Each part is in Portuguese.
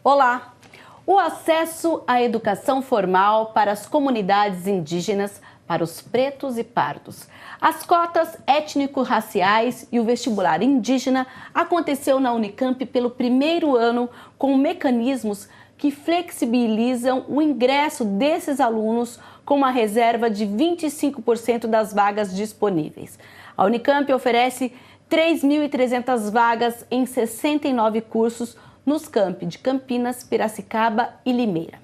Olá! O acesso à educação formal para as comunidades indígenas, para os pretos e pardos. As cotas étnico-raciais e o vestibular indígena aconteceu na Unicamp pelo primeiro ano com mecanismos que flexibilizam o ingresso desses alunos com uma reserva de 25% das vagas disponíveis. A Unicamp oferece 3.300 vagas em 69 cursos nos campi de Campinas, Piracicaba e Limeira.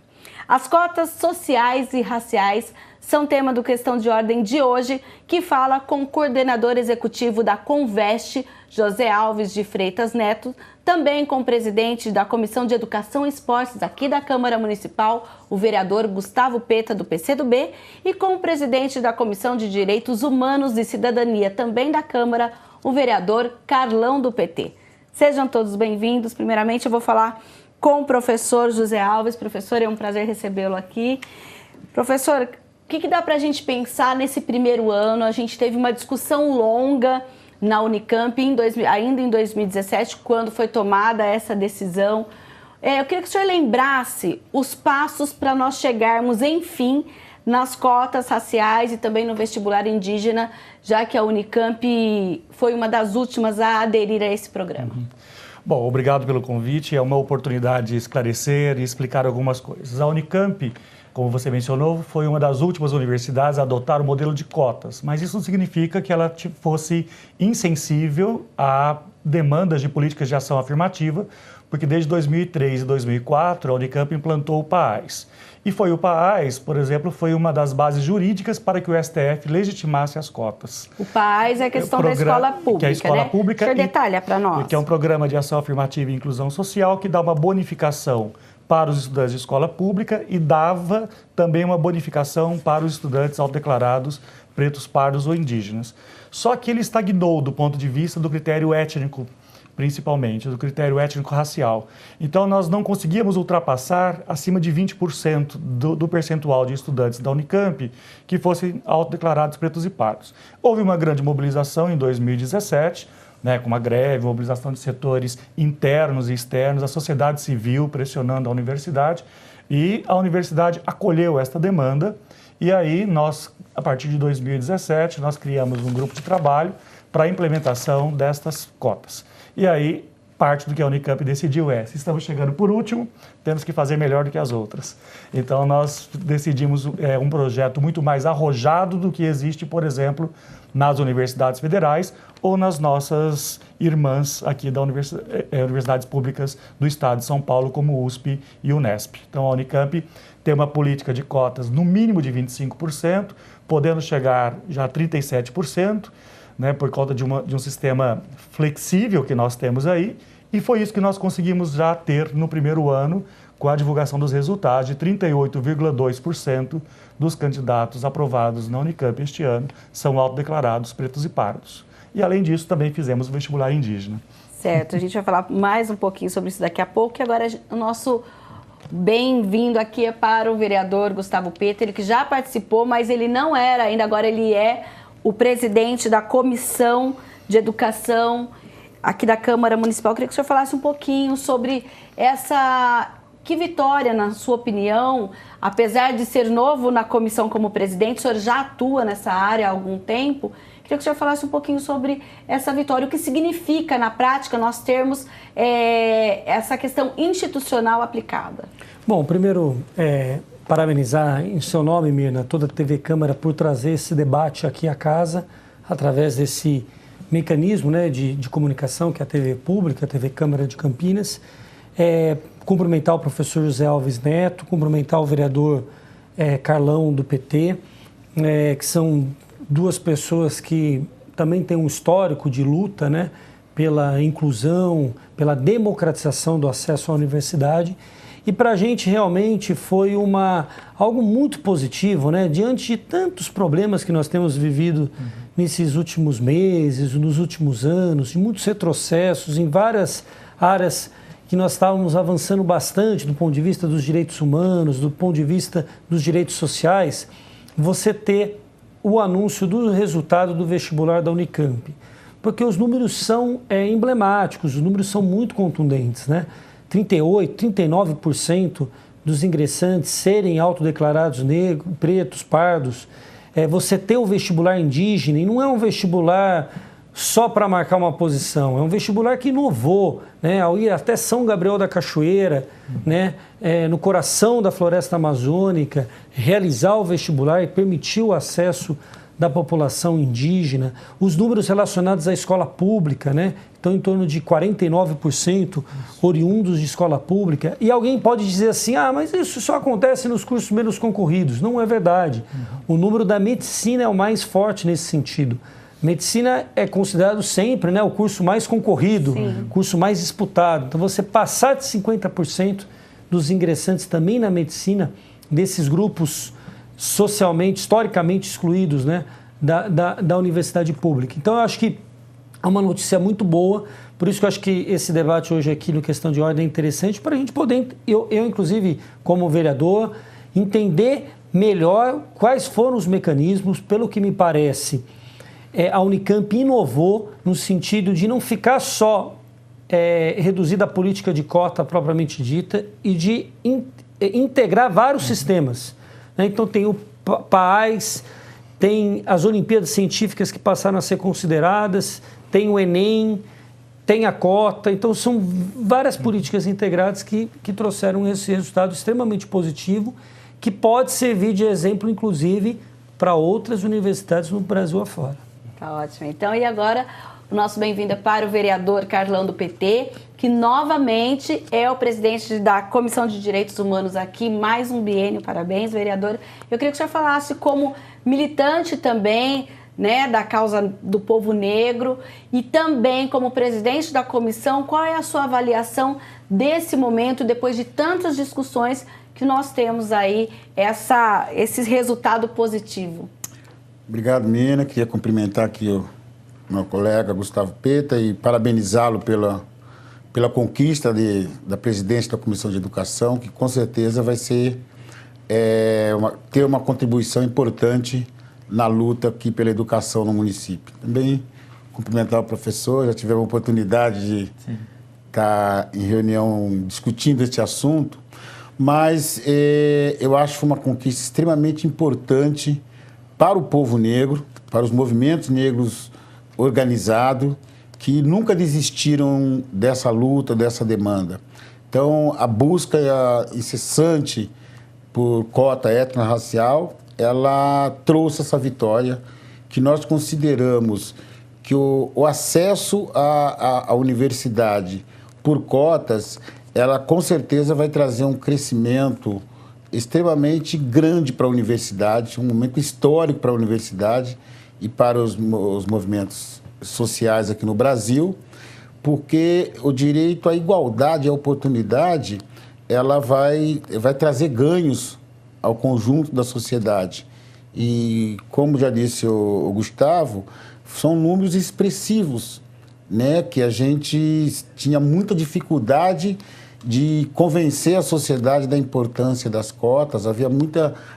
As cotas sociais e raciais são tema do Questão de Ordem de hoje, que fala com o coordenador executivo da Conveste, José Alves de Freitas Neto, também com o presidente da Comissão de Educação e Esportes aqui da Câmara Municipal, o vereador Gustavo Peta, do PCdoB, e com o presidente da Comissão de Direitos Humanos e Cidadania, também da Câmara, o vereador Carlão, do PT. Sejam todos bem-vindos. Primeiramente, eu vou falar com o professor José Alves. Professor, é um prazer recebê-lo aqui. Professor, o que dá para a gente pensar nesse primeiro ano? A gente teve uma discussão longa na Unicamp, ainda em 2017, quando foi tomada essa decisão. Eu queria que o senhor lembrasse os passos para nós chegarmos, enfim, nas cotas raciais e também no vestibular indígena, já que a Unicamp foi uma das últimas a aderir a esse programa. Bom, obrigado pelo convite. É uma oportunidade de esclarecer e explicar algumas coisas. A Unicamp, como você mencionou, foi uma das últimas universidades a adotar o modelo de cotas, mas isso não significa que ela fosse insensível a demandas de políticas de ação afirmativa, porque desde 2003 e 2004 a Unicamp implantou o PAAS. E foi o PAAS, por exemplo, foi uma das bases jurídicas para que o STF legitimasse as cotas. O PAAS é a questão da escola pública, que é a escola pública. O senhor detalha para nós. Que é um programa de ação afirmativa e inclusão social que dá uma bonificação para os estudantes de escola pública e dava também uma bonificação para os estudantes autodeclarados pretos, pardos ou indígenas. Só que ele estagnou do ponto de vista do critério étnico, principalmente, do critério étnico-racial. Então, nós não conseguíamos ultrapassar acima de 20% do percentual de estudantes da Unicamp que fossem autodeclarados pretos e pardos. Houve uma grande mobilização em 2017, com uma greve, mobilização de setores internos e externos, a sociedade civil pressionando a universidade, e a universidade acolheu esta demanda, e aí nós, a partir de 2017, nós criamos um grupo de trabalho para a implementação destas cotas. E aí, parte do que a Unicamp decidiu se estamos chegando por último, temos que fazer melhor do que as outras. Então, nós decidimos um projeto muito mais arrojado do que existe, por exemplo, nas universidades federais ou nas nossas irmãs aqui da universidades públicas do estado de São Paulo, como USP e Unesp. Então, a Unicamp tem uma política de cotas no mínimo de 25%, podendo chegar já a 37%, por conta de um sistema flexível que nós temos aí, e foi isso que nós conseguimos já ter no primeiro ano, com a divulgação dos resultados de 38,2% dos candidatos aprovados na Unicamp este ano são autodeclarados pretos e pardos. E, além disso, também fizemos o vestibular indígena. Certo, a gente vai falar mais um pouquinho sobre isso daqui a pouco, e agora o nosso bem-vindo aqui é para o vereador Gustavo Peta, ele que já participou, mas ele não era ainda, agora ele é o presidente da Comissão de Educação aqui da Câmara Municipal. Eu queria que o senhor falasse um pouquinho sobre que vitória, na sua opinião, apesar de ser novo na comissão como presidente, o senhor já atua nessa área há algum tempo. Eu queria que o senhor falasse um pouquinho sobre essa vitória, o que significa na prática nós termos essa questão institucional aplicada. Bom, primeiro, parabenizar em seu nome, Mirna, toda a TV Câmara por trazer esse debate aqui à casa, através desse mecanismo de comunicação que é a TV Pública, a TV Câmara de Campinas. Cumprimentar o professor José Alves Neto, cumprimentar o vereador Carlão, do PT, que são duas pessoas que também têm um histórico de luta pela inclusão, pela democratização do acesso à universidade. E para a gente realmente foi algo muito positivo, diante de tantos problemas que nós temos vivido nesses últimos meses, nos últimos anos, de muitos retrocessos em várias áreas que nós estávamos avançando bastante do ponto de vista dos direitos humanos, do ponto de vista dos direitos sociais, você ter o anúncio do resultado do vestibular da Unicamp. Porque os números são emblemáticos, os números são muito contundentes, 38%, 39% dos ingressantes serem autodeclarados negros, pretos, pardos, você ter o vestibular indígena, e não é um vestibular só para marcar uma posição, é um vestibular que inovou, né, ao ir até São Gabriel da Cachoeira, né, no coração da floresta amazônica, realizar o vestibular e permitir o acesso da população indígena, os números relacionados à escola pública, né, estão em torno de 49% oriundos de escola pública. E alguém pode dizer assim, mas isso só acontece nos cursos menos concorridos. Não é verdade. O número da medicina é o mais forte nesse sentido. Medicina é considerado sempre, né, o curso mais concorrido, curso mais disputado. Então, você passar de 50% dos ingressantes também na medicina, desses grupos socialmente, historicamente excluídos, né, da universidade pública. Então, eu acho que é uma notícia muito boa, por isso que eu acho que esse debate hoje aqui no Questão de Ordem é interessante, para a gente poder, eu inclusive, como vereador, entender melhor quais foram os mecanismos. Pelo que me parece, a Unicamp inovou no sentido de não ficar só reduzida a política de cota propriamente dita e de integrar vários sistemas. Né? Então tem o PAAS, tem as Olimpíadas Científicas que passaram a ser consideradas, tem o Enem, tem a cota. Então são várias políticas integradas que trouxeram esse resultado extremamente positivo, que pode servir de exemplo, inclusive, para outras universidades no Brasil afora. Tá ótimo. Então, e agora, o nosso bem-vindo é para o vereador Carlão do PT, que novamente é o presidente da Comissão de Direitos Humanos aqui, mais um biênio. Parabéns, vereador. Eu queria que o senhor falasse como militante também, né, da causa do povo negro e também como presidente da comissão, qual é a sua avaliação desse momento, depois de tantas discussões que nós temos aí, esse resultado positivo? Obrigado, Mina. Queria cumprimentar aqui o meu colega Gustavo Peta e parabenizá-lo pela conquista da presidência da Comissão de Educação, que com certeza vai ser ter uma contribuição importante na luta aqui pela educação no município. Também cumprimentar o professor, já tivemos a oportunidade de estar em reunião discutindo este assunto, mas eu acho uma conquista extremamente importante para o povo negro, para os movimentos negros organizados, que nunca desistiram dessa luta, dessa demanda. Então, a busca incessante por cota étnico-racial, ela trouxe essa vitória, que nós consideramos que o acesso à universidade por cotas, ela com certeza vai trazer um crescimento extremamente grande para a universidade, um momento histórico para a universidade e para os movimentos sociais aqui no Brasil, porque o direito à igualdade e à oportunidade, ela vai trazer ganhos ao conjunto da sociedade. E, como já disse o Gustavo, são números expressivos, né, que a gente tinha muita dificuldade de convencer a sociedade da importância das cotas.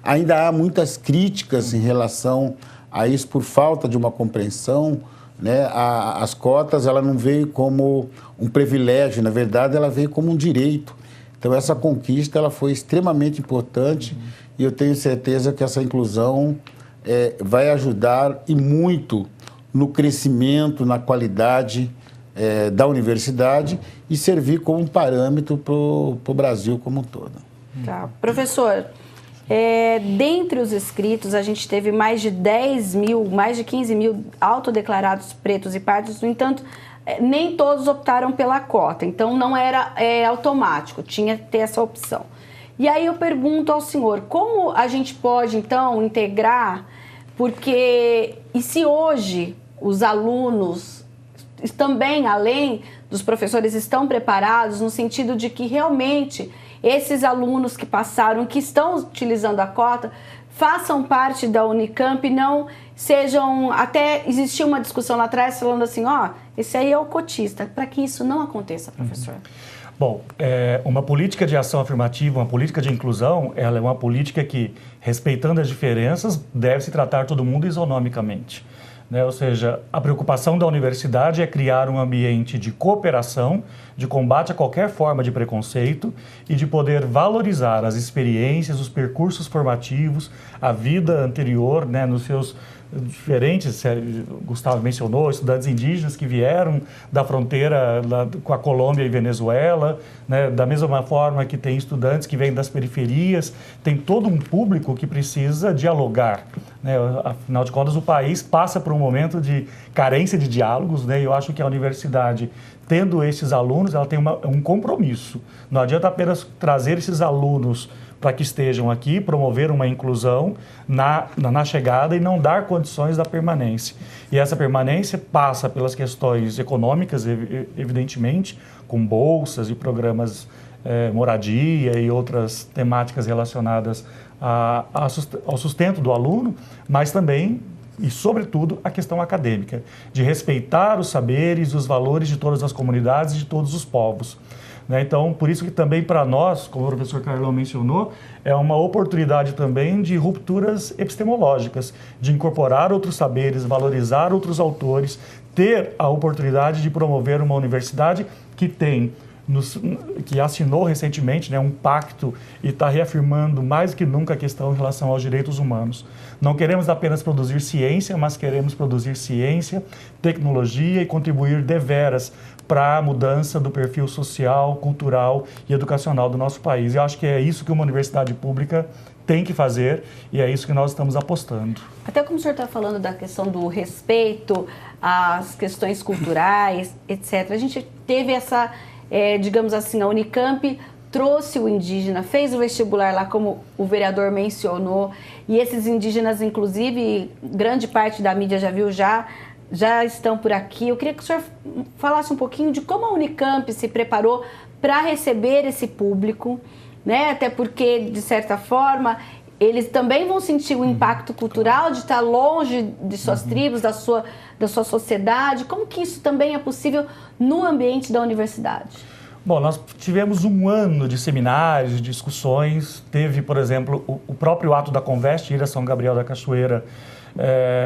Ainda há muitas críticas em relação a isso por falta de uma compreensão, né? As cotas, ela não veio como um privilégio, na verdade, ela veio como um direito. Então, essa conquista ela foi extremamente importante e eu tenho certeza que essa inclusão vai ajudar e muito no crescimento, na qualidade da universidade e servir como um parâmetro para o Brasil como um todo. Tá. Professor, dentre os inscritos, a gente teve mais de 10 mil, mais de 15 mil autodeclarados pretos e pardos. No entanto, nem todos optaram pela cota, então não era automático, tinha que ter essa opção. E aí eu pergunto ao senhor, como a gente pode então integrar, porque e se hoje os alunos também, além dos professores, estão preparados no sentido de que realmente esses alunos que passaram, que estão utilizando a cota, façam parte da Unicamp, não sejam... Até existiu uma discussão lá atrás falando assim, esse aí é o cotista, para que isso não aconteça, professor. Bom, uma política de ação afirmativa, uma política de inclusão, ela é uma política que, respeitando as diferenças, deve se tratar todo mundo isonomicamente. né? Ou seja, a preocupação da universidade é criar um ambiente de cooperação, de combate a qualquer forma de preconceito e de poder valorizar as experiências, os percursos formativos, a vida anterior, né, nos seus diferentes, Gustavo mencionou, estudantes indígenas que vieram da fronteira com a Colômbia e Venezuela, né, da mesma forma que tem estudantes que vêm das periferias, tem todo um público que precisa dialogar, né? Afinal de contas, o país passa por um momento de carência de diálogos, né? E eu acho que a universidade, tendo esses alunos, ela tem um compromisso. Não adianta apenas trazer esses alunos para que estejam aqui, promover uma inclusão na chegada e não dar condições da permanência. E essa permanência passa pelas questões econômicas, evidentemente, com bolsas e programas moradia e outras temáticas relacionadas ao sustento do aluno, mas também e, sobretudo, a questão acadêmica, de respeitar os saberes, os valores de todas as comunidades e de todos os povos. Então, por isso que também para nós, como o professor Carlão mencionou, é uma oportunidade também de rupturas epistemológicas, de incorporar outros saberes, valorizar outros autores, ter a oportunidade de promover uma universidade que assinou recentemente, né, um pacto e está reafirmando mais que nunca a questão em relação aos direitos humanos. Não queremos apenas produzir ciência, mas queremos produzir ciência, tecnologia e contribuir deveras para a mudança do perfil social, cultural e educacional do nosso país. Eu acho que é isso que uma universidade pública tem que fazer e é isso que nós estamos apostando. Até como o senhor está falando da questão do respeito às questões culturais, etc. A gente teve essa, digamos assim, a Unicamp trouxe o indígena, fez o vestibular lá, como o vereador mencionou, e esses indígenas, inclusive, grande parte da mídia já viu, já estão por aqui. Eu queria que o senhor falasse um pouquinho de como a Unicamp se preparou para receber esse público, né? Até porque, de certa forma, eles também vão sentir o impacto cultural de estar longe de suas tribos, da sua sociedade. Como que isso também é possível no ambiente da universidade? Bom, nós tivemos um ano de seminários, de discussões. Teve, por exemplo, o próprio ato da Conveste, ir a São Gabriel da Cachoeira.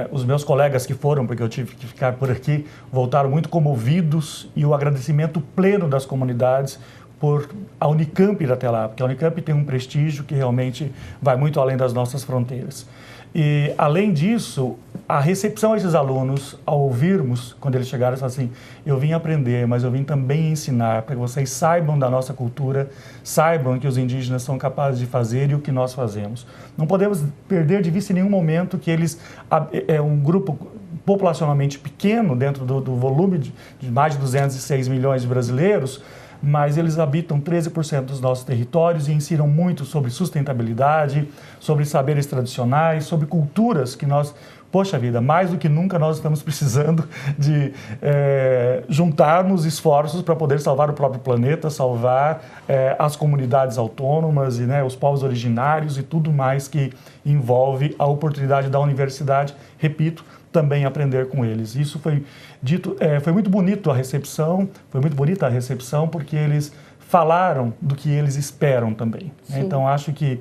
Os meus colegas que foram, porque eu tive que ficar por aqui, voltaram muito comovidos e o agradecimento pleno das comunidades por a Unicamp ir até lá, porque a Unicamp tem um prestígio que realmente vai muito além das nossas fronteiras. E, além disso, a recepção a esses alunos, ao ouvirmos, quando eles chegaram, eles falaram assim, eu vim aprender, mas eu vim também ensinar, para que vocês saibam da nossa cultura, saibam o que os indígenas são capazes de fazer e o que nós fazemos. Não podemos perder de vista em nenhum momento que eles, é um grupo populacionalmente pequeno, dentro do volume de mais de 206 milhões de brasileiros, mas eles habitam 13% dos nossos territórios e ensinam muito sobre sustentabilidade, sobre saberes tradicionais, sobre culturas que nós, poxa vida, mais do que nunca nós estamos precisando de juntarmos esforços para poder salvar o próprio planeta, salvar as comunidades autônomas e, né, os povos originários e tudo mais que envolve a oportunidade da universidade, repito, também aprender com eles. Isso foi dito, foi muito bonito a recepção, foi muito bonita a recepção porque eles falaram do que eles esperam também. Sim. Então, acho que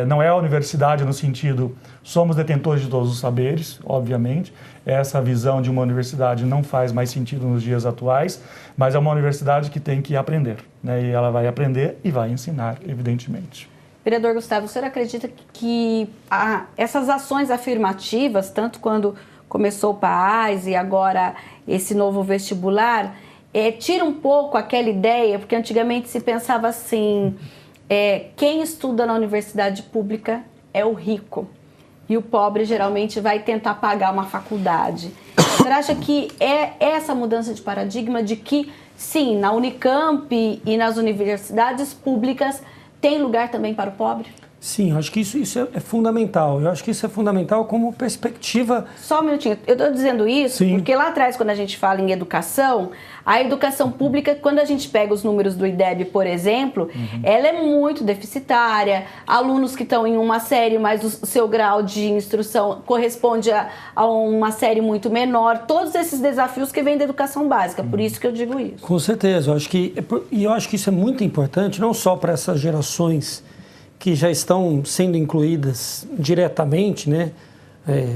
não é a universidade no sentido, somos detentores de todos os saberes, obviamente, essa visão de uma universidade não faz mais sentido nos dias atuais, mas é uma universidade que tem que aprender, né? E ela vai aprender e vai ensinar, evidentemente. Vereador Gustavo, o senhor acredita que essas ações afirmativas, tanto quando começou o PAAS e agora esse novo vestibular, tira um pouco aquela ideia, porque antigamente se pensava assim, quem estuda na universidade pública é o rico e o pobre geralmente vai tentar pagar uma faculdade. Você acha que é essa mudança de paradigma de que, sim, na Unicamp e nas universidades públicas tem lugar também para o pobre? Sim, eu acho que isso é fundamental. Eu acho que isso é fundamental como perspectiva... Só um minutinho. Eu estou dizendo isso Sim. Porque lá atrás, quando a gente fala em educação, a educação pública, quando a gente pega os números do IDEB, por exemplo, ela é muito deficitária. Alunos que estão em uma série, mas o seu grau de instrução corresponde a uma série muito menor. Todos esses desafios que vêm da educação básica. Por isso que eu digo isso. Com certeza. Eu acho que isso é muito importante, não só para essas gerações que já estão sendo incluídas diretamente, né,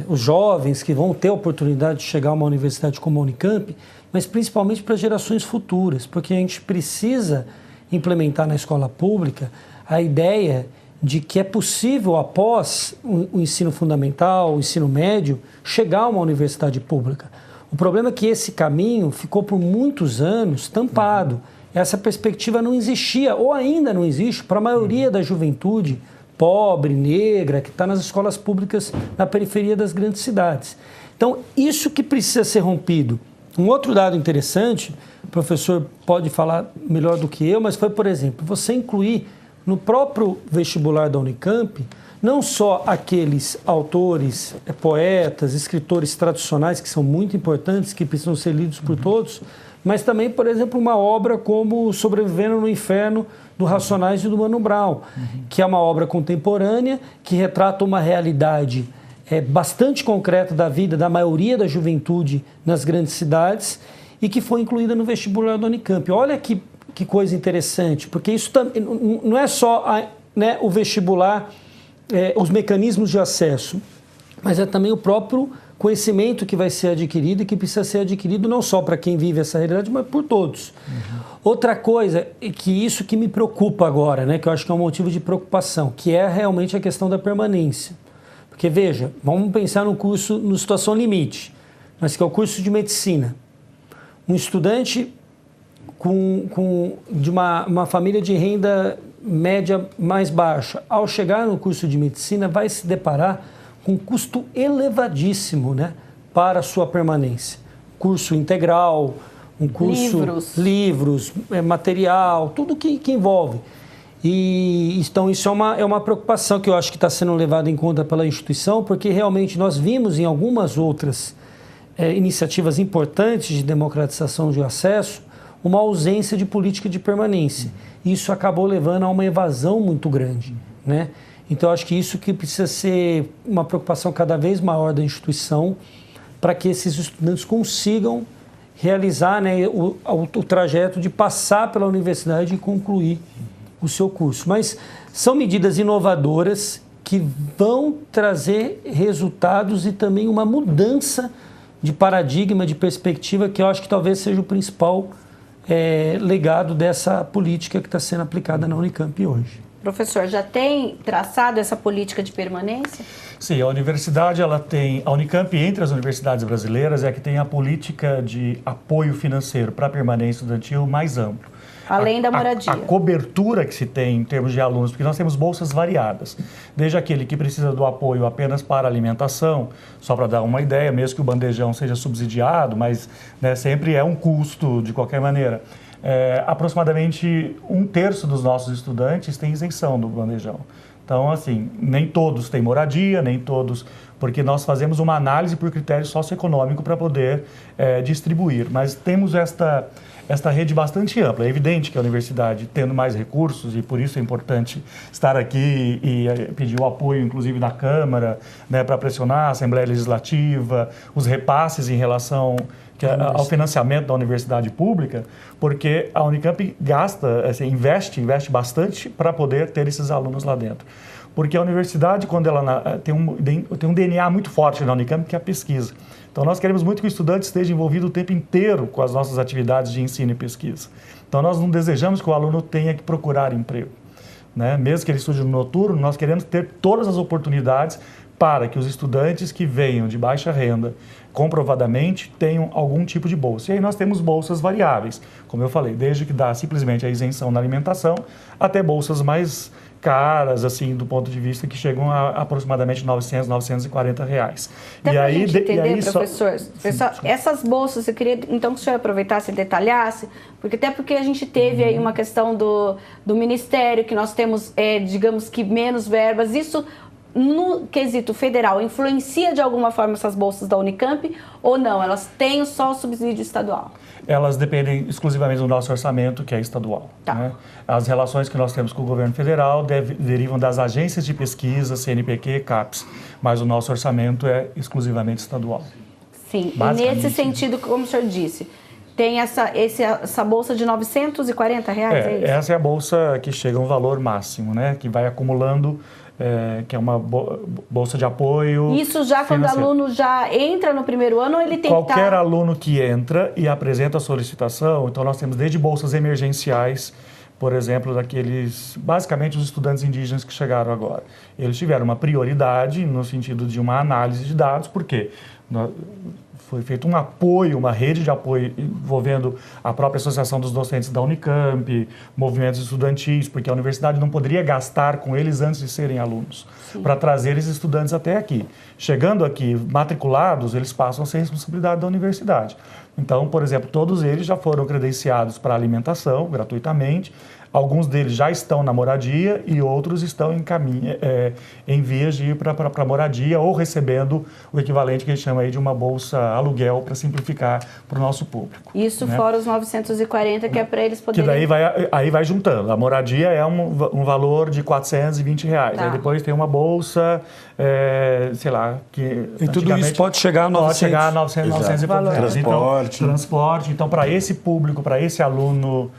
os jovens que vão ter a oportunidade de chegar a uma universidade como a Unicamp, mas principalmente para gerações futuras, porque a gente precisa implementar na escola pública a ideia de que é possível, após o ensino fundamental, o ensino médio, chegar a uma universidade pública. O problema é que esse caminho ficou por muitos anos tampado. Essa perspectiva não existia, ou ainda não existe, para a maioria da juventude pobre, negra, que está nas escolas públicas na periferia das grandes cidades. Então, isso que precisa ser rompido. Um outro dado interessante, o professor pode falar melhor do que eu, mas foi, por exemplo, você incluir no próprio vestibular da Unicamp, não só aqueles autores, poetas, escritores tradicionais que são muito importantes, que precisam ser lidos por todos, mas também, por exemplo, uma obra como Sobrevivendo no Inferno, do Racionais e do Mano Brown, que é uma obra contemporânea, que retrata uma realidade bastante concreta da vida da maioria da juventude nas grandes cidades e que foi incluída no vestibular da Unicamp. Olha que coisa interessante, porque isso não é só o vestibular, os mecanismos de acesso, mas é também o próprio conhecimento que vai ser adquirido e que precisa ser adquirido não só para quem vive essa realidade, mas por todos. Outra coisa, que isso que me preocupa agora, que eu acho que é um motivo de preocupação, que é realmente a questão da permanência. Porque, veja, vamos pensar no curso, no situação limite, mas que é o curso de medicina. Um estudante de uma família de renda média mais baixa, ao chegar no curso de medicina, vai se deparar com um custo elevadíssimo, para a sua permanência. Curso integral, um curso... Livros, material, tudo que envolve. E então isso é uma preocupação que eu acho que está sendo levada em conta pela instituição, porque realmente nós vimos em algumas outras iniciativas importantes de democratização de acesso uma ausência de política de permanência. Isso acabou levando a uma evasão muito grande, Então, eu acho que isso que precisa ser uma preocupação cada vez maior da instituição para que esses estudantes consigam realizar o trajeto de passar pela universidade e concluir o seu curso. Mas são medidas inovadoras que vão trazer resultados e também uma mudança de paradigma, de perspectiva, que eu acho que talvez seja o principal legado dessa política que está sendo aplicada na Unicamp hoje. Professor, já tem traçado essa política de permanência? Sim, a universidade, a Unicamp, entre as universidades brasileiras, é a que tem a política de apoio financeiro para a permanência estudantil mais amplo. Além da moradia. A cobertura que se tem em termos de alunos, porque nós temos bolsas variadas. Desde aquele que precisa do apoio apenas para alimentação, só para dar uma ideia, mesmo que o bandejão seja subsidiado, mas sempre é um custo de qualquer maneira. Aproximadamente 1/3 dos nossos estudantes tem isenção do bandejão. Então, assim, nem todos têm moradia, nem todos, porque nós fazemos uma análise por critério socioeconômico para poder distribuir. Mas temos esta rede bastante ampla. É evidente que a universidade, tendo mais recursos, e por isso é importante estar aqui e pedir o apoio, inclusive, da Câmara, para pressionar a Assembleia Legislativa, os repasses em relação ao financiamento da universidade pública, porque a Unicamp investe bastante para poder ter esses alunos lá dentro. Porque a universidade, quando ela tem um DNA muito forte na Unicamp, que é a pesquisa. Então, nós queremos muito que o estudante esteja envolvido o tempo inteiro com as nossas atividades de ensino e pesquisa. Então, nós não desejamos que o aluno tenha que procurar emprego. Mesmo que ele estude no noturno, nós queremos ter todas as oportunidades para que os estudantes que venham de baixa renda, comprovadamente, tenham algum tipo de bolsa. E aí nós temos bolsas variáveis, como eu falei, desde que dá simplesmente a isenção na alimentação, até bolsas mais caras, assim, do ponto de vista que chegam a aproximadamente R$900, R$940. Até para a gente entender, professor, essas bolsas, eu queria então que o senhor aproveitasse e detalhasse, porque a gente teve aí uma questão do Ministério, que nós temos, digamos que, menos verbas. Isso, no quesito federal, influencia de alguma forma essas bolsas da Unicamp ou não? Elas têm só o subsídio estadual? Elas dependem exclusivamente do nosso orçamento, que é estadual. Tá. As relações que nós temos com o governo federal derivam das agências de pesquisa, CNPq e CAPES, mas o nosso orçamento é exclusivamente estadual. Sim, e nesse sentido, como o senhor disse, tem essa bolsa de R$940, é isso? Essa é a bolsa que chega a um valor máximo, que vai acumulando que é uma bolsa de apoio. Isso já quando o aluno já entra no primeiro ano ou ele tem Qualquer aluno que entra e apresenta a solicitação, então nós temos desde bolsas emergenciais, por exemplo, basicamente os estudantes indígenas que chegaram agora. Eles tiveram uma prioridade no sentido de uma análise de dados, porque foi feito um apoio, uma rede de apoio envolvendo a própria Associação dos Docentes da Unicamp, movimentos estudantis, porque a universidade não poderia gastar com eles antes de serem alunos, para trazer esses estudantes até aqui. Chegando aqui, matriculados, eles passam a ser responsabilidade da universidade. Então, por exemplo, todos eles já foram credenciados para alimentação, gratuitamente. Alguns deles já estão na moradia e outros estão em vias de ir para moradia ou recebendo o equivalente que a gente chama aí de uma bolsa aluguel para simplificar para o nosso público. Isso, né? Fora os 940, que é para eles poderem... Que daí aí vai juntando. A moradia é um valor de R$420. Tá. Aí depois tem uma bolsa, sei lá... E tudo isso pode chegar a 900. Pode chegar a 900 e poucos reais. Transporte. Então, transporte. Então, para esse público, para esse aluno...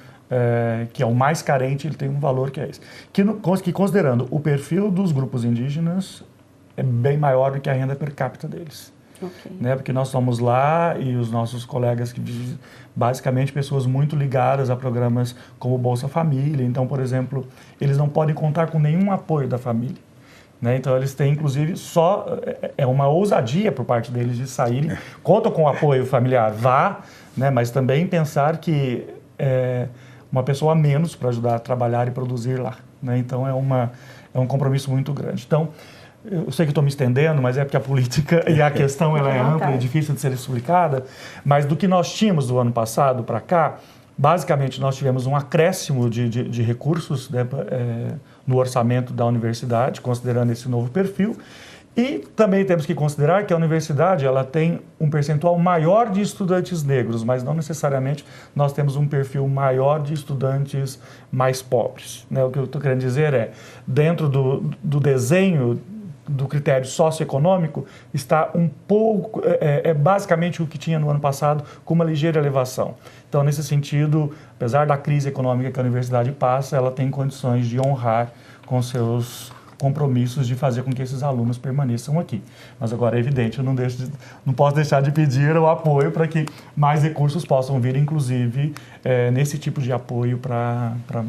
que é o mais carente, ele tem um valor que é esse. Que considerando o perfil dos grupos indígenas, é bem maior do que a renda per capita deles. Okay. Né? Porque nós somos lá e os nossos colegas, basicamente pessoas muito ligadas a programas como Bolsa Família. Então, por exemplo, eles não podem contar com nenhum apoio da família. Né? Então, eles têm, inclusive, é uma ousadia por parte deles de saírem. Contam com o apoio familiar, né? Mas também pensar que... uma pessoa a menos para ajudar a trabalhar e produzir lá. Né? Então, é um compromisso muito grande. Então, eu sei que estou me estendendo, mas é porque a política e a questão ela é ampla e difícil de ser explicada, mas do que nós tínhamos do ano passado para cá, basicamente nós tivemos um acréscimo de recursos, né, no orçamento da universidade, considerando esse novo perfil. E também temos que considerar que a universidade ela tem um percentual maior de estudantes negros, mas não necessariamente nós temos um perfil maior de estudantes mais pobres. Né? O que eu estou querendo dizer é, dentro do desenho do critério socioeconômico, está um pouco, basicamente o que tinha no ano passado, com uma ligeira elevação. Então, nesse sentido, apesar da crise econômica que a universidade passa, ela tem condições de honrar com seus compromissos de fazer com que esses alunos permaneçam aqui. Mas agora é evidente, eu não posso deixar de pedir o apoio para que mais recursos possam vir, inclusive, nesse tipo de apoio para a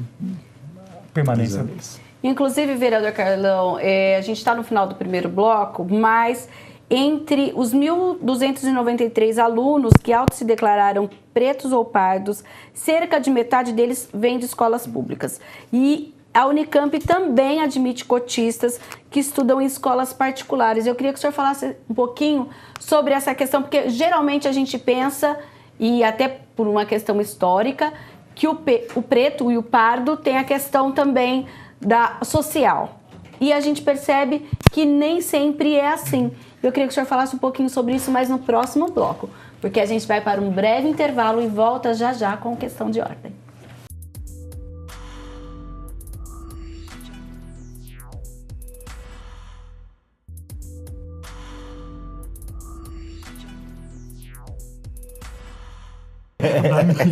permanência deles. Inclusive, vereador Carlão, a gente está no final do primeiro bloco, mas entre os 1.293 alunos que auto se declararam pretos ou pardos, cerca de metade deles vem de escolas públicas. E a Unicamp também admite cotistas que estudam em escolas particulares. Eu queria que o senhor falasse um pouquinho sobre essa questão, porque geralmente a gente pensa, e até por uma questão histórica, que o preto e o pardo tem a questão também da social. E a gente percebe que nem sempre é assim. Eu queria que o senhor falasse um pouquinho sobre isso, mas no próximo bloco, porque a gente vai para um breve intervalo e volta já já com questão de ordem.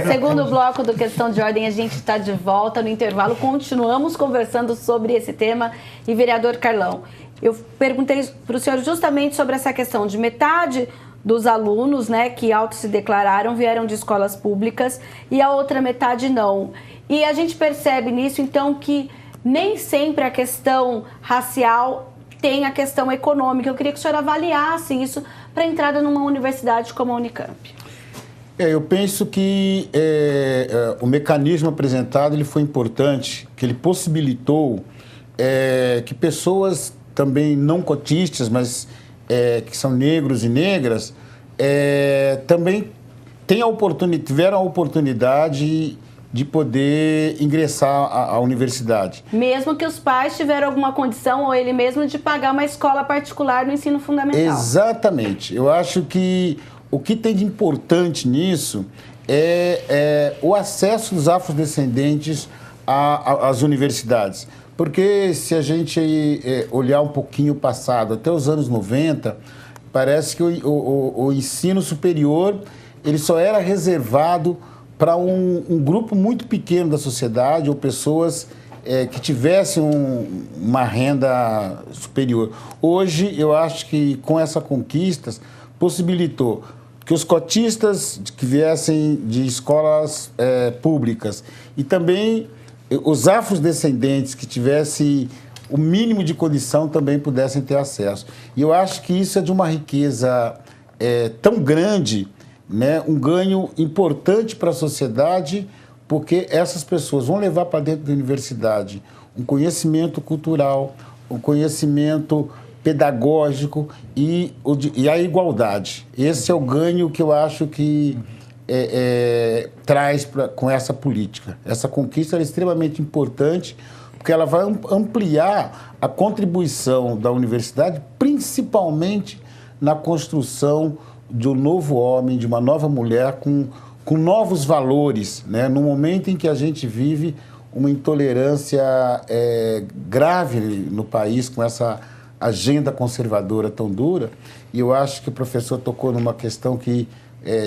Segundo bloco do Questão de Ordem, a gente está de volta no intervalo. Continuamos conversando sobre esse tema. E, vereador Carlão, eu perguntei para o senhor justamente sobre essa questão de metade dos alunos, né, que auto se declararam vieram de escolas públicas e a outra metade não. E a gente percebe nisso, então, que nem sempre a questão racial tem a questão econômica. Eu queria que o senhor avaliasse isso para a entrada numa universidade como a Unicamp. Eu penso que o mecanismo apresentado ele foi importante, que ele possibilitou que pessoas também não cotistas, mas que são negros e negras, também tiveram a oportunidade de poder ingressar à universidade. Mesmo que os pais tiveram alguma condição, ou ele mesmo, de pagar uma escola particular no ensino fundamental. Exatamente. Eu acho que o que tem de importante nisso é o acesso dos afrodescendentes às universidades. Porque se a gente olhar um pouquinho o passado, até os anos 90, parece que o ensino superior ele só era reservado para um grupo muito pequeno da sociedade ou pessoas que tivessem uma renda superior. Hoje, eu acho que com essa conquista, possibilitou que os cotistas que viessem de escolas públicas e também os afrodescendentes que tivessem o mínimo de condição também pudessem ter acesso. E eu acho que isso é de uma riqueza tão grande, né? Um ganho importante para a sociedade, porque essas pessoas vão levar para dentro da universidade um conhecimento cultural, um conhecimento pedagógico e a igualdade. Esse é o ganho que eu acho que traz com essa política. Essa conquista é extremamente importante, porque ela vai ampliar a contribuição da universidade, principalmente na construção de um novo homem, de uma nova mulher com novos valores, né? No momento em que a gente vive uma intolerância grave no país, com essa agenda conservadora tão dura, e eu acho que o professor tocou numa questão que,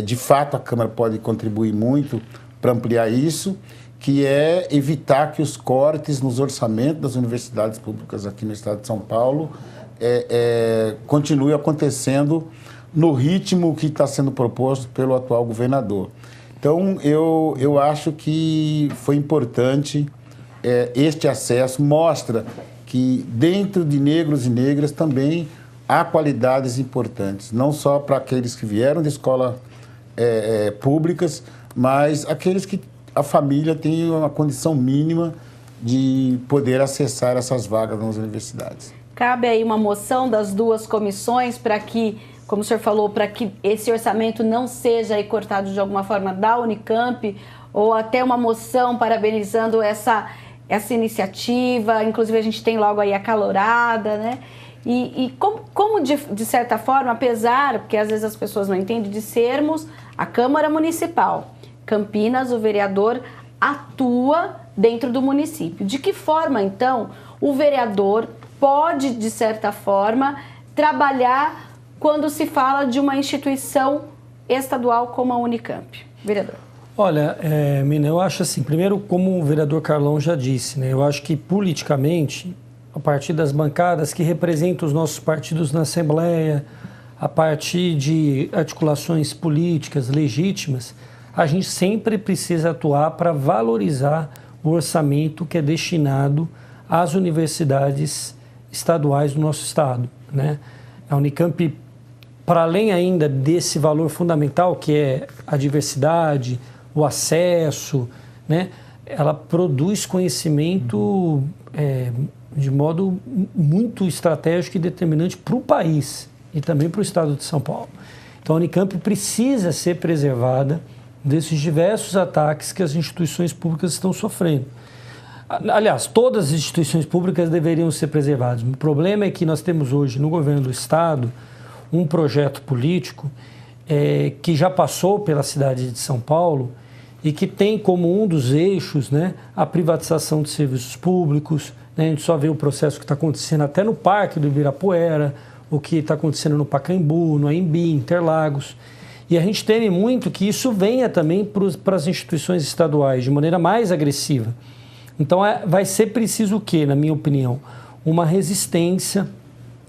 de fato, a Câmara pode contribuir muito para ampliar isso, que é evitar que os cortes nos orçamentos das universidades públicas aqui no estado de São Paulo continuem acontecendo no ritmo que está sendo proposto pelo atual governador. Então, eu acho que foi importante este acesso, mostra que dentro de negros e negras também há qualidades importantes, não só para aqueles que vieram de escolas públicas, mas aqueles que a família tem uma condição mínima de poder acessar essas vagas nas universidades. Cabe aí uma moção das duas comissões para que, como o senhor falou, para que esse orçamento não seja aí cortado de alguma forma da Unicamp, ou até uma moção parabenizando essa iniciativa, inclusive a gente tem logo aí a calorada, né? E como de certa forma, apesar, porque às vezes as pessoas não entendem, de sermos a Câmara Municipal, Campinas, o vereador atua dentro do município. De que forma, então, o vereador pode, de certa forma, trabalhar quando se fala de uma instituição estadual como a Unicamp? Vereador. Olha, Mina, eu acho assim, primeiro, como o vereador Carlão já disse, né, eu acho que politicamente, a partir das bancadas que representam os nossos partidos na Assembleia, a partir de articulações políticas legítimas, a gente sempre precisa atuar para valorizar o orçamento que é destinado às universidades estaduais do nosso estado, né? A Unicamp, para além ainda desse valor fundamental que é a diversidade, o acesso, né? Ela produz conhecimento de modo muito estratégico e determinante para o país e também para o estado de São Paulo. Então a Unicamp precisa ser preservada desses diversos ataques que as instituições públicas estão sofrendo. Aliás, todas as instituições públicas deveriam ser preservadas. O problema é que nós temos hoje no governo do estado um projeto político que já passou pela cidade de São Paulo e que tem como um dos eixos, né, a privatização de serviços públicos. Né? A gente só vê o processo que está acontecendo até no Parque do Ibirapuera, o que está acontecendo no Pacaembu, no Anhembi, Interlagos. E a gente teme muito que isso venha também para as instituições estaduais de maneira mais agressiva. Então vai ser preciso o quê, na minha opinião? Uma resistência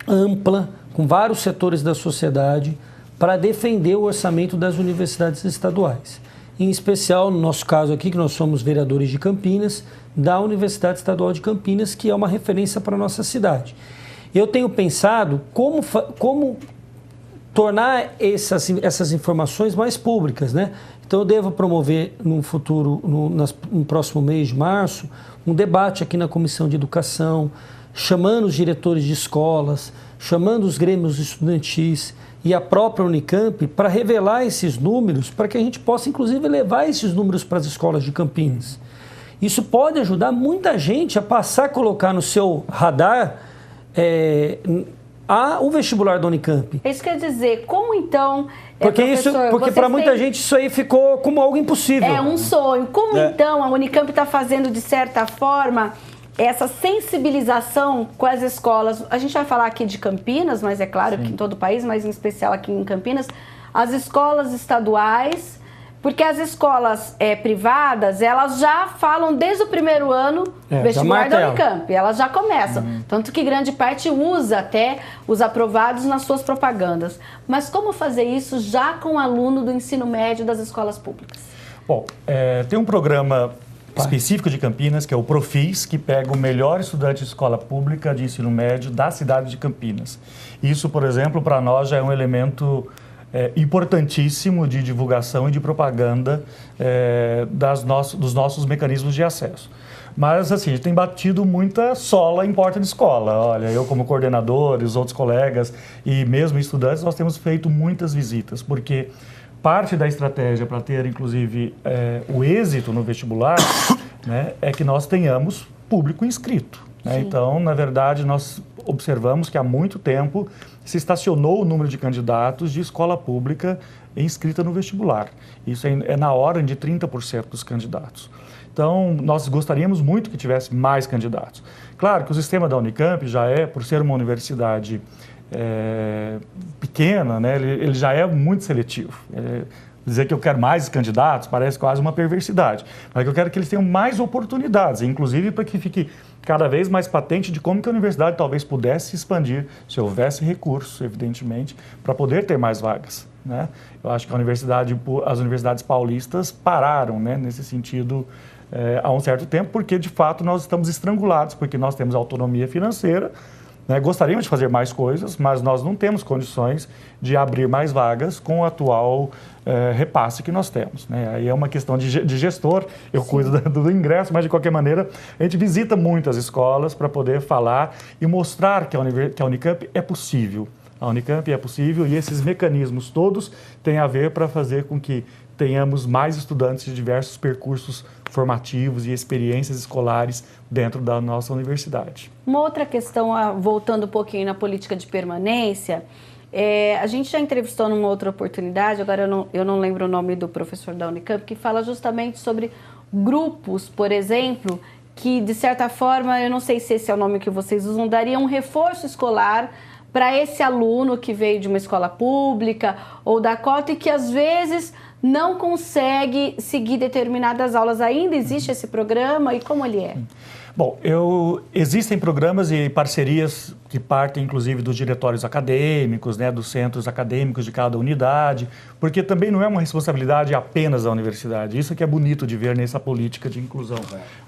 ampla com vários setores da sociedade para defender o orçamento das universidades estaduais. Em especial, no nosso caso aqui, que nós somos vereadores de Campinas, da Universidade Estadual de Campinas, que é uma referência para a nossa cidade. Eu tenho pensado como tornar essas informações mais públicas, né? Então eu devo promover no futuro, no próximo mês de março, um debate aqui na Comissão de Educação, chamando os diretores de escolas, chamando os grêmios estudantis e a própria Unicamp para revelar esses números, para que a gente possa inclusive levar esses números para as escolas de Campinas. Isso pode ajudar muita gente a passar a colocar no seu radar o vestibular da Unicamp. Isso quer dizer, como então... Porque para muita gente isso aí ficou como algo impossível. É um sonho. Como então a Unicamp está fazendo, de certa forma, essa sensibilização com as escolas? A gente vai falar aqui de Campinas, mas é claro que em todo o país, mas em especial aqui em Campinas, as escolas estaduais Porque as escolas privadas, elas já falam desde o primeiro ano vestibular da Unicamp, elas já começam. Tanto que grande parte usa até os aprovados nas suas propagandas. Mas como fazer isso já com o aluno do ensino médio das escolas públicas? Bom, tem um programa específico de Campinas, que é o Profis, que pega o melhor estudante de escola pública de ensino médio da cidade de Campinas. Isso, por exemplo, para nós já é um elemento importantíssimo de divulgação e de propaganda dos nossos mecanismos de acesso. Mas, assim, a gente tem batido muita sola em porta de escola. Olha, eu como coordenador e os outros colegas e mesmo estudantes, nós temos feito muitas visitas, porque parte da estratégia para ter, inclusive, o êxito no vestibular, né, é que nós tenhamos público inscrito. Né? Então, na verdade, nós observamos que há muito tempo se estacionou o número de candidatos de escola pública inscrita no vestibular. Isso é na ordem de 30% dos candidatos. Então, nós gostaríamos muito que tivesse mais candidatos. Claro que o sistema da Unicamp já por ser uma universidade pequena, né, ele já é muito seletivo. Dizer que eu quero mais candidatos parece quase uma perversidade, mas eu quero que eles tenham mais oportunidades, inclusive para que fique cada vez mais patente de como que a universidade talvez pudesse expandir, se houvesse recursos, evidentemente, para poder ter mais vagas. Né? Eu acho que as universidades paulistas pararam, né, nesse sentido há um certo tempo, porque de fato nós estamos estrangulados, porque nós temos autonomia financeira, né? Gostaríamos de fazer mais coisas, mas nós não temos condições de abrir mais vagas com o atual repasse que nós temos. Né? Aí é uma questão de gestor, eu cuido do ingresso, mas de qualquer maneira a gente visita muitas escolas para poder falar e mostrar que a Unicamp é possível. A Unicamp é possível e esses mecanismos todos têm a ver para fazer com que tenhamos mais estudantes de diversos percursos formativos e experiências escolares dentro da nossa universidade. Uma outra questão, voltando um pouquinho na política de permanência, a gente já entrevistou numa outra oportunidade, agora eu não lembro o nome do professor da Unicamp, que fala justamente sobre grupos, por exemplo, que de certa forma, eu não sei se esse é o nome que vocês usam, daria um reforço escolar para esse aluno que veio de uma escola pública ou da cota e que às vezes não consegue seguir determinadas aulas. Ainda existe esse programa e como ele é? Bom, existem programas e parcerias que partem, inclusive, dos diretórios acadêmicos, né, dos centros acadêmicos de cada unidade, porque também não é uma responsabilidade apenas da universidade. Isso que é bonito de ver nessa política de inclusão.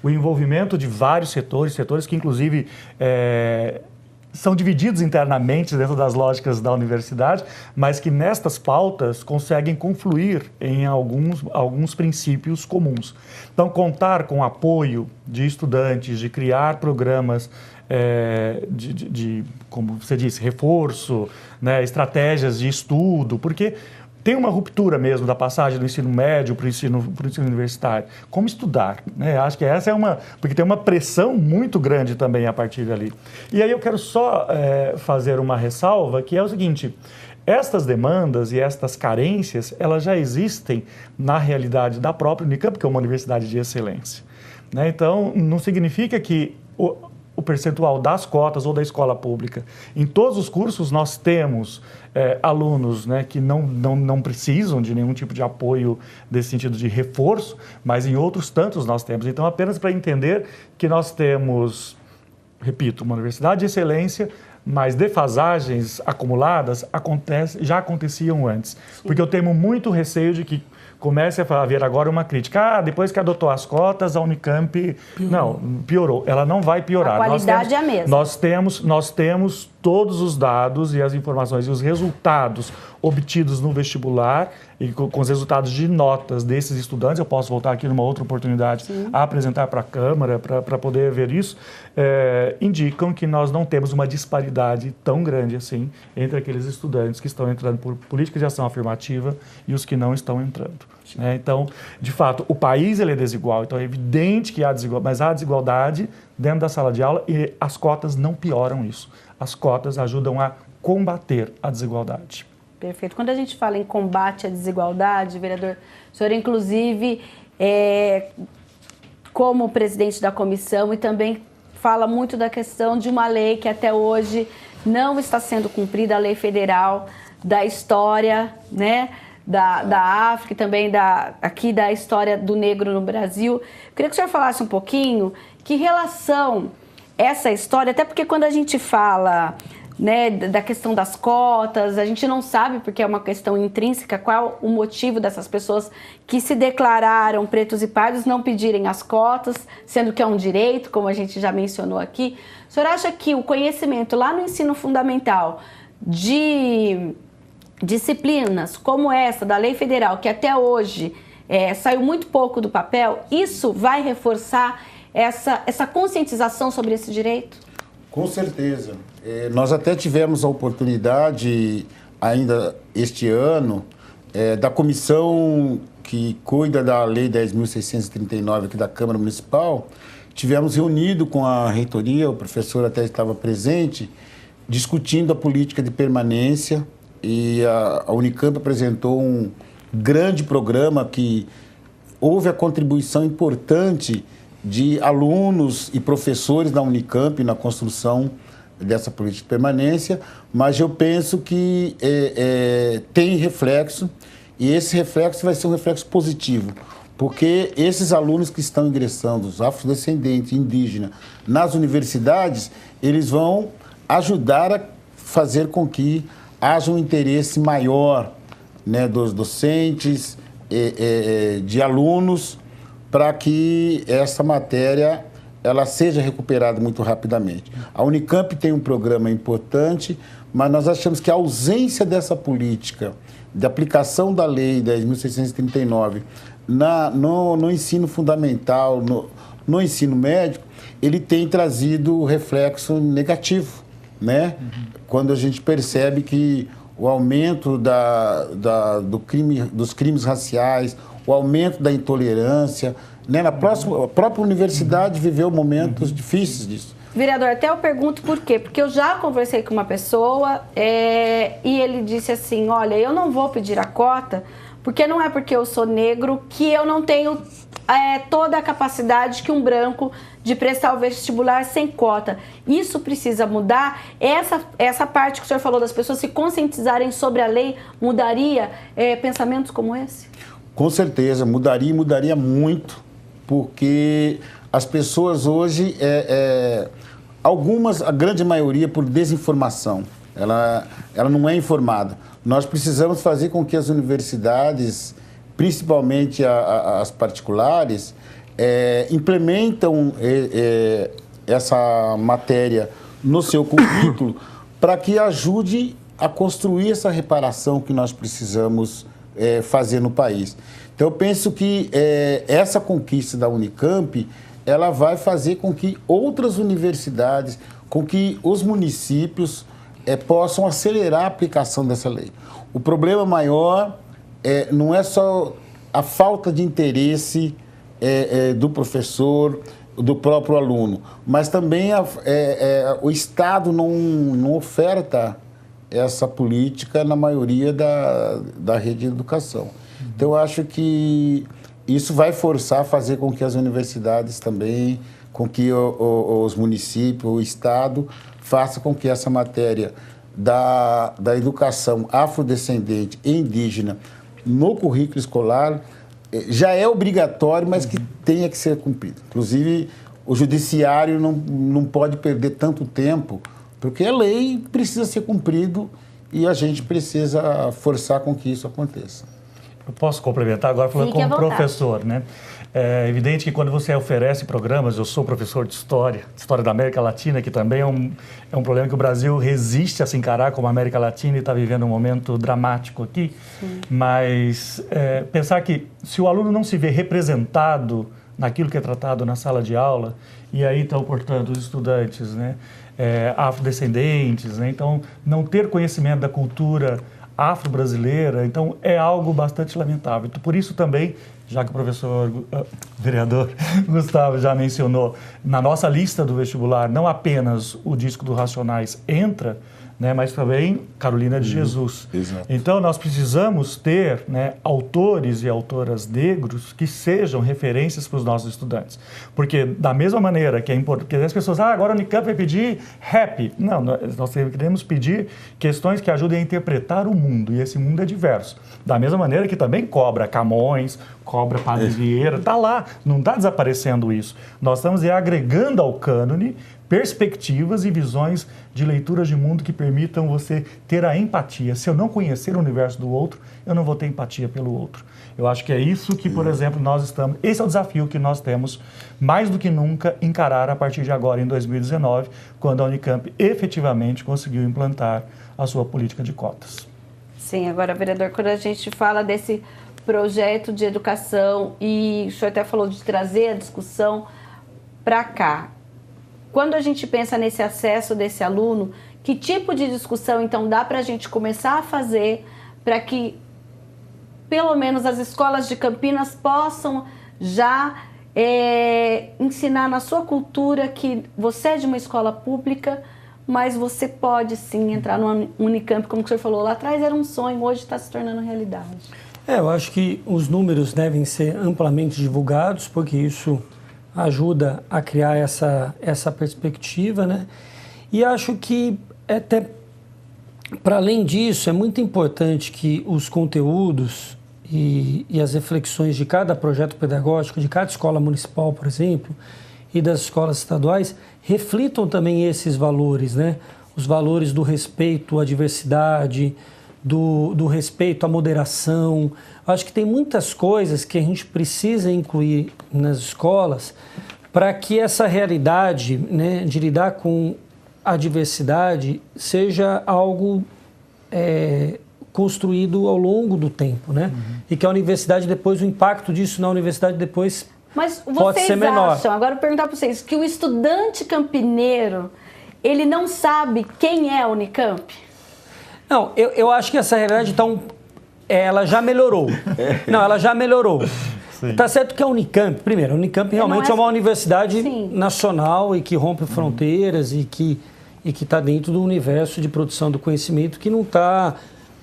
O envolvimento de vários setores que, inclusive, são divididos internamente dentro das lógicas da universidade, mas que nestas pautas conseguem confluir em alguns princípios comuns. Então, contar com o apoio de estudantes, de criar programas como você disse, reforço, né, estratégias de estudo, porque tem uma ruptura mesmo da passagem do ensino médio para o ensino universitário. Como estudar? Né? Acho que essa porque tem uma pressão muito grande também a partir dali. E aí eu quero só fazer uma ressalva, que é o seguinte: estas demandas e estas carências, elas já existem na realidade da própria Unicamp, que é uma universidade de excelência. Né? Então, não significa que o percentual das cotas ou da escola pública. Em todos os cursos nós temos alunos, né, que não precisam de nenhum tipo de apoio desse sentido de reforço, mas em outros tantos nós temos. Então, apenas para entender que nós temos, repito, uma universidade de excelência, mas defasagens acumuladas já aconteciam antes. Sim. Porque eu tenho muito receio de que comece a haver agora uma crítica. Depois que adotou as cotas, a Unicamp... Não, piorou. Ela não vai piorar. A qualidade é a mesma. Nós temos todos os dados e as informações e os resultados obtidos no vestibular e com os resultados de notas desses estudantes. Eu posso voltar aqui numa outra oportunidade a apresentar para a Câmara para poder ver isso. Indicam que nós não temos uma disparidade tão grande assim entre aqueles estudantes que estão entrando por política de ação afirmativa e os que não estão entrando. Então, de fato, o país ele é desigual, então é evidente que há desigualdade, mas há desigualdade dentro da sala de aula e as cotas não pioram isso. As cotas ajudam a combater a desigualdade. Perfeito. Quando a gente fala em combate à desigualdade, vereador, o senhor inclusive como presidente da comissão e também fala muito da questão de uma lei que até hoje não está sendo cumprida, a lei federal da história, né, da África e também aqui da história do negro no Brasil. Eu queria que o senhor falasse um pouquinho que relação essa história, até porque quando a gente fala, né, da questão das cotas, a gente não sabe, porque é uma questão intrínseca, qual o motivo dessas pessoas que se declararam pretos e pardos não pedirem as cotas, sendo que é um direito, como a gente já mencionou aqui. O senhor acha que o conhecimento lá no ensino fundamental de disciplinas como essa da lei federal, que até hoje saiu muito pouco do papel, isso vai reforçar essa conscientização sobre esse direito? Com certeza. Nós até tivemos a oportunidade, ainda este ano, da comissão que cuida da Lei 10.639 aqui da Câmara Municipal, tivemos reunido com a reitoria, o professor até estava presente, discutindo a política de permanência, e a Unicamp apresentou um grande programa que houve a contribuição importante de alunos e professores da Unicamp na construção dessa política de permanência, mas eu penso que tem reflexo, e esse reflexo vai ser um reflexo positivo, porque esses alunos que estão ingressando, os afrodescendentes, indígenas, nas universidades, eles vão ajudar a fazer com que haja um interesse maior, né, dos docentes, de alunos, para que essa matéria ela seja recuperada muito rapidamente. A Unicamp tem um programa importante, mas nós achamos que a ausência dessa política de aplicação da Lei 10.639 no ensino fundamental, no ensino médio, ele tem trazido reflexo negativo, né? Quando a gente percebe que o aumento dos crimes raciais, o aumento da intolerância, né? A própria universidade viveu momentos difíceis disso. Vereador, até eu pergunto por quê? Porque eu já conversei com uma pessoa e ele disse assim, olha, eu não vou pedir a cota, porque não é porque eu sou negro que eu não tenho toda a capacidade que um branco de prestar o vestibular sem cota. Isso precisa mudar. Essa parte que o senhor falou das pessoas se conscientizarem sobre a lei, mudaria pensamentos como esse? Com certeza, mudaria muito, porque as pessoas hoje, algumas, a grande maioria, por desinformação, ela não é informada. Nós precisamos fazer com que as universidades, principalmente as particulares, implementam essa matéria no seu currículo para que ajude a construir essa reparação que nós precisamos fazer no país. Então, eu penso que essa conquista da Unicamp, ela vai fazer com que outras universidades, com que os municípios possam acelerar a aplicação dessa lei. O problema maior não é só a falta de interesse do professor, do próprio aluno, mas também o Estado não oferta essa política na maioria da rede de educação. Então, eu acho que isso vai forçar a fazer com que as universidades também, com que os municípios, o Estado, faça com que essa matéria da educação afrodescendente e indígena no currículo escolar já é obrigatório, mas que tenha que ser cumprido. Inclusive, o judiciário não pode perder tanto tempo, porque a lei precisa ser cumprida e a gente precisa forçar com que isso aconteça. Eu posso complementar agora falando como professor, né? É evidente que quando você oferece programas, eu sou professor de história da América Latina, que também é um problema que o Brasil resiste a se encarar como a América Latina e está vivendo um momento dramático aqui. Sim. Mas pensar que se o aluno não se vê representado naquilo que é tratado na sala de aula, e aí estão, portanto, os estudantes, né, afrodescendentes, né, então não ter conhecimento da cultura afro-brasileira, então é algo bastante lamentável. Então, por isso também, já que o professor vereador Gustavo já mencionou, na nossa lista do vestibular não apenas o disco do Racionais entra, né, mas também Carolina de Jesus. Exato. Então, nós precisamos ter, né, autores e autoras negros que sejam referências para os nossos estudantes. Porque, da mesma maneira que é importante, porque as pessoas, agora a Unicamp vai pedir rap. Não, nós queremos pedir questões que ajudem a interpretar o mundo, e esse mundo é diverso. Da mesma maneira que também cobra Camões, cobra Padre Vieira, está lá, não está desaparecendo isso. Nós estamos agregando ao cânone perspectivas e visões de leituras de mundo que permitam você ter a empatia. Se eu não conhecer o universo do outro, eu não vou ter empatia pelo outro. Eu acho que é isso que, por exemplo, nós estamos... Esse é o desafio que nós temos, mais do que nunca, encarar a partir de agora, em 2019, quando a Unicamp efetivamente conseguiu implantar a sua política de cotas. Sim, agora, vereador, quando a gente fala desse projeto de educação, e o senhor até falou de trazer a discussão para cá, quando a gente pensa nesse acesso desse aluno, que tipo de discussão, então, dá para a gente começar a fazer para que, pelo menos, as escolas de Campinas possam já ensinar na sua cultura que você é de uma escola pública, mas você pode, sim, entrar no Unicamp, como o senhor falou lá atrás, era um sonho, hoje está se tornando realidade. Eu acho que os números devem ser amplamente divulgados, porque isso ajuda a criar essa perspectiva, né? E acho que, até para além disso, é muito importante que os conteúdos e as reflexões de cada projeto pedagógico, de cada escola municipal, por exemplo, e das escolas estaduais, reflitam também esses valores, né? Os valores do respeito à diversidade, do respeito à moderação. Acho que tem muitas coisas que a gente precisa incluir nas escolas para que essa realidade, né, de lidar com a diversidade seja algo construído ao longo do tempo, né? E que a universidade depois, o impacto disso na universidade depois pode ser menor. Mas vocês acham, agora eu vou perguntar para vocês, que o estudante campineiro, ele não sabe quem é a Unicamp? Não, eu acho que essa realidade ela já melhorou. Não, ela já melhorou. Tá certo que a Unicamp, primeiro, a Unicamp realmente é uma universidade nacional e que rompe fronteiras e que está dentro do universo de produção do conhecimento que não está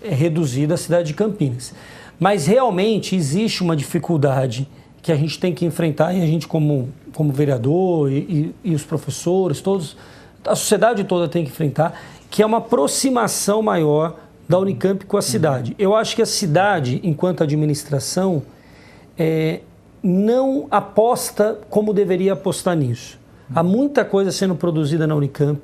reduzida à cidade de Campinas. Mas realmente existe uma dificuldade que a gente tem que enfrentar, e a gente como vereador e os professores, todos, a sociedade toda tem que enfrentar, que é uma aproximação maior da Unicamp com a cidade. Eu acho que a cidade, enquanto administração, não aposta como deveria apostar nisso. Há muita coisa sendo produzida na Unicamp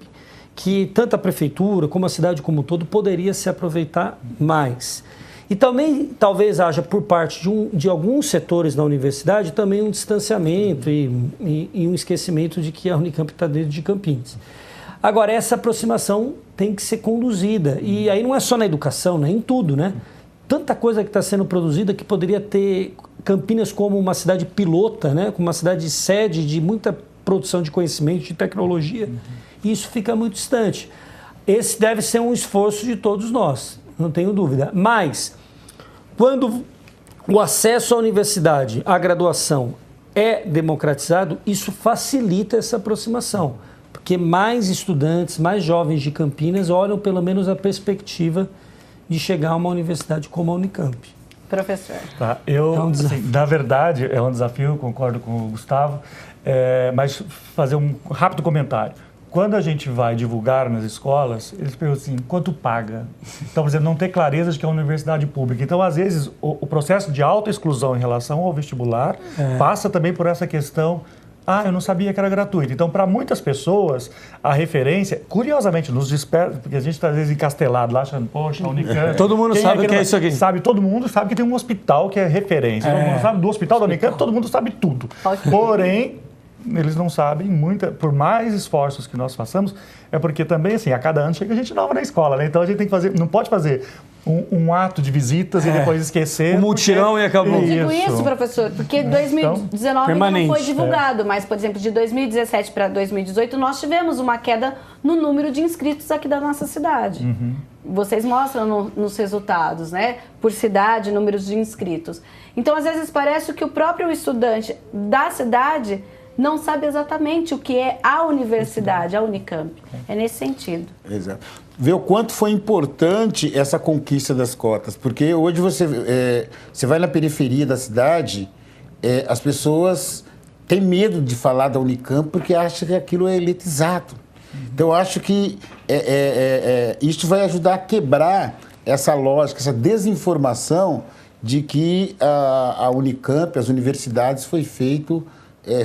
que tanto a prefeitura como a cidade como um todo poderia se aproveitar mais. E também talvez haja por parte de alguns setores da universidade também um distanciamento e um esquecimento de que a Unicamp está dentro de Campinas. Agora, essa aproximação tem que ser conduzida. E aí não é só na educação, né? Em tudo, né? Tanta coisa que está sendo produzida que poderia ter Campinas como uma cidade pilota, né? Como uma cidade sede de muita produção de conhecimento, de tecnologia. E isso fica muito distante. Esse deve ser um esforço de todos nós, não tenho dúvida. Mas, quando o acesso à universidade, à graduação, é democratizado, isso facilita essa aproximação. Porque mais estudantes, mais jovens de Campinas olham pelo menos a perspectiva de chegar a uma universidade como a Unicamp. Professor. Tá, na verdade, é um desafio, concordo com o Gustavo, mas fazer um rápido comentário. Quando a gente vai divulgar nas escolas, eles perguntam assim, quanto paga? Então, por exemplo, não ter clareza de que é uma universidade pública. Então, às vezes, o processo de autoexclusão em relação ao vestibular passa também por essa questão, eu não sabia que era gratuito. Então, para muitas pessoas, a referência, curiosamente, nos dispersa, porque a gente está, às vezes, encastelado lá, achando, poxa, a Unicamp... Todo mundo sabe o que é isso aqui. Todo mundo sabe que tem um hospital que é referência. Todo mundo sabe do hospital da Unicamp, todo mundo sabe tudo. Porém, eles não sabem por mais esforços que nós façamos, é porque também, assim, a cada ano chega gente nova na escola, né? Então a gente tem que fazer, não pode fazer um ato de visitas e depois esquecer. Um mutirão e acabou. Eu digo isso, professor, porque 2019 ainda não foi divulgado, mas, por exemplo, de 2017 para 2018, nós tivemos uma queda no número de inscritos aqui da nossa cidade. Vocês mostram nos resultados, né? Por cidade, números de inscritos. Então, às vezes, parece que o próprio estudante da cidade não sabe exatamente o que é a universidade, a Unicamp. É nesse sentido. Exato. Ver o quanto foi importante essa conquista das cotas, porque hoje você vai na periferia da cidade, as pessoas têm medo de falar da Unicamp porque acham que aquilo é elitizado. Então, eu acho que isso vai ajudar a quebrar essa lógica, essa desinformação de que a Unicamp, as universidades, foi feito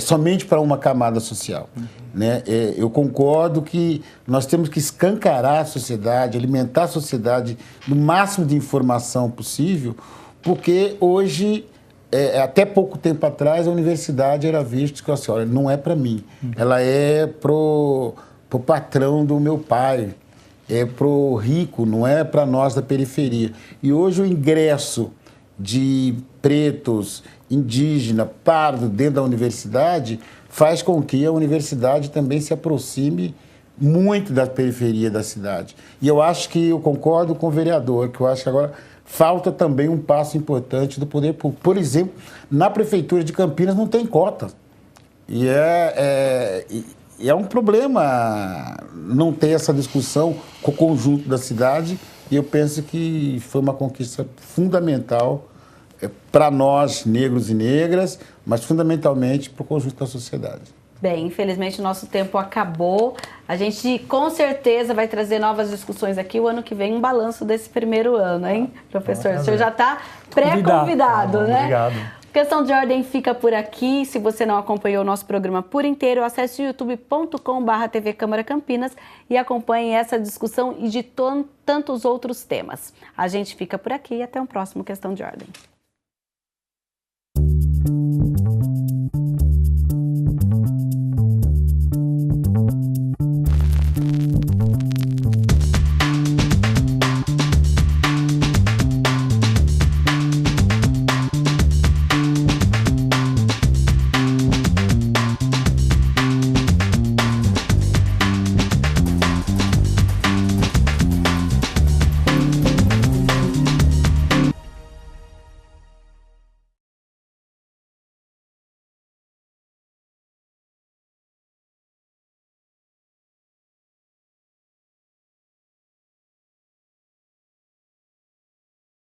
somente para uma camada social. Né? Eu concordo que nós temos que escancarar a sociedade, alimentar a sociedade no máximo de informação possível, porque hoje, até pouco tempo atrás, a universidade era vista que assim, olha, não é para mim, ela é pro patrão do meu pai, é pro rico, não é para nós da periferia. E hoje o ingresso de pretos, indígena, pardo dentro da universidade faz com que a universidade também se aproxime muito da periferia da cidade. E eu acho que, eu concordo com o vereador, que eu acho que agora falta também um passo importante do poder público. Por exemplo, na Prefeitura de Campinas não tem cota. E é um problema não ter essa discussão com o conjunto da cidade, e eu penso que foi uma conquista fundamental para nós, negros e negras, mas fundamentalmente para o conjunto da sociedade. Bem, infelizmente o nosso tempo acabou. A gente com certeza vai trazer novas discussões aqui o ano que vem, um balanço desse primeiro ano, hein, professor? O senhor já está pré-convidado, né? Obrigado. Questão de Ordem fica por aqui. Se você não acompanhou o nosso programa por inteiro, acesse youtube.com/TV Câmara Campinas e acompanhe essa discussão e de tantos outros temas. A gente fica por aqui e até o próximo Questão de Ordem.